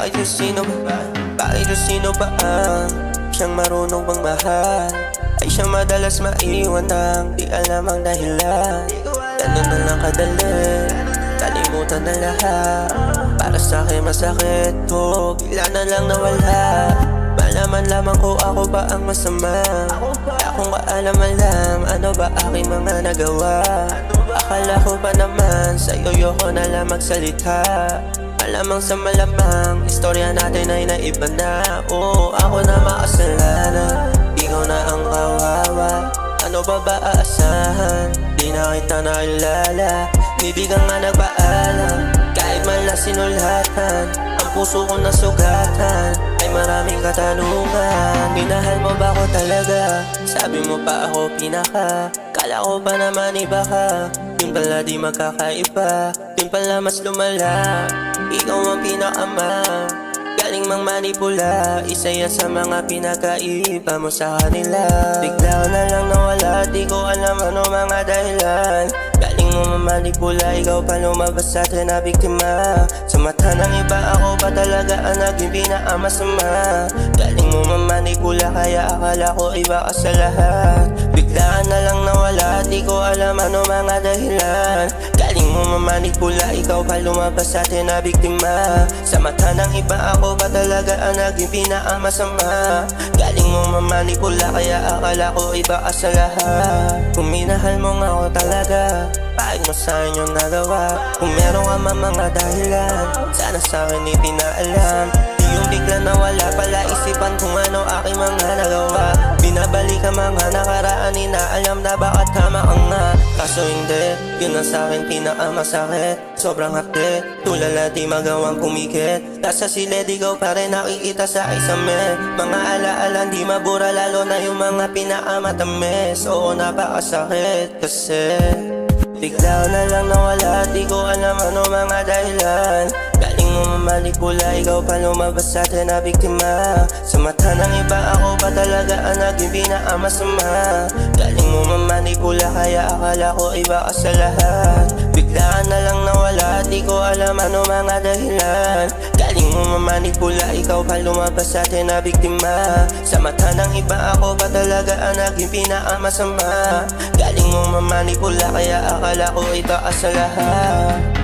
Bakit yung sino ba? Bakit yung sino ba ang siyang marunong bang mahal? Ay siyang madalas maiwan ng di alam ang dahilan. Ganun na lang kadali, kalimutan na lahat. Para sa'kin masakit to, bigla na lang nawala. Malaman lamang ko ako ba ang masama. Akong kaalam-alam, ano ba aking mga nagawa. Akala ko pa naman, sa'yo yoko na lang magsalita. Malamang sa malamang, istorya natin ay naiba na. Oo, ako na makasalanan, ikaw na ang kawawa. Ano ba aasahan? Di na kita nailala, di ka nga nagpaalam. Kahit man lang sinulatan, ang puso ko nasugatan. Ay maraming katanungan, minahal mo ba ako talaga? Sabi mo pa ako pinaka, kala ko pa naman iba ka. Yun pala di magkakaiba, yun pala mas lumala. Ikaw ang pinakama, galing mang manipula. Isa yan sa mga pinakaiba mo sa kanila. Bigla ka na lang nawala, di ko alam ano mga dahilan. Galing mo mamanipula, ikaw pa lumabas sa atin na biktima. Sa mata ng iba ako pa talaga ang naging pinakamasama. Galing mo mamanipula, kaya akala ko iba ka sa lahat. Bigla na lang nawala, di ko alam ano mga dahilan. Galing mo mamanipula, ikaw pa lumabas sa atin na biktima. Sa mata ng iba ako pa talaga ang naging pinakamasama. Galing mo mamanipula, kaya akala ko iba ka sa lahat. Kung minahal mo nga ako talaga, bakit mo sa'kin yung nagawa? Kung meron ka man mga dahilan, sana sa'kin ipinaalam. Di yung bigla nawala pala isipan kung ano aking mga nagawa. Binabalik ang mga nakaraan, inaalam na baka tama ka nga. Kaso hindi, yun ang sa'kin pinakamasakit. Sobrang hapde, tulala di magawang kumikit. Nasa silid ikaw pa rin nakikita sa isame. Mga alaala di mabura, lalo na yung mga pinakamatamis. Oo, napakasakit kasi bigla na lang nawala, di ko alam ano mga dahilan. Galing mo mamanipula, ikaw pa lumabas sa atin na biktima. Sa mata ng iba ako pa talaga ang naging pinakamasama. Galing mo mamanipula, kaya akala ko iba ka sa lahat. Bigla na lang nawala, di ko alam ano mga dahilan. Galing mo mamanipula, ikaw pa lumabas sa atin na biktima. Sa mata ng iba ako pa talaga ang naging pinakamasama. Galing mo mamanipula, kaya akala ko iba ka sa lahat.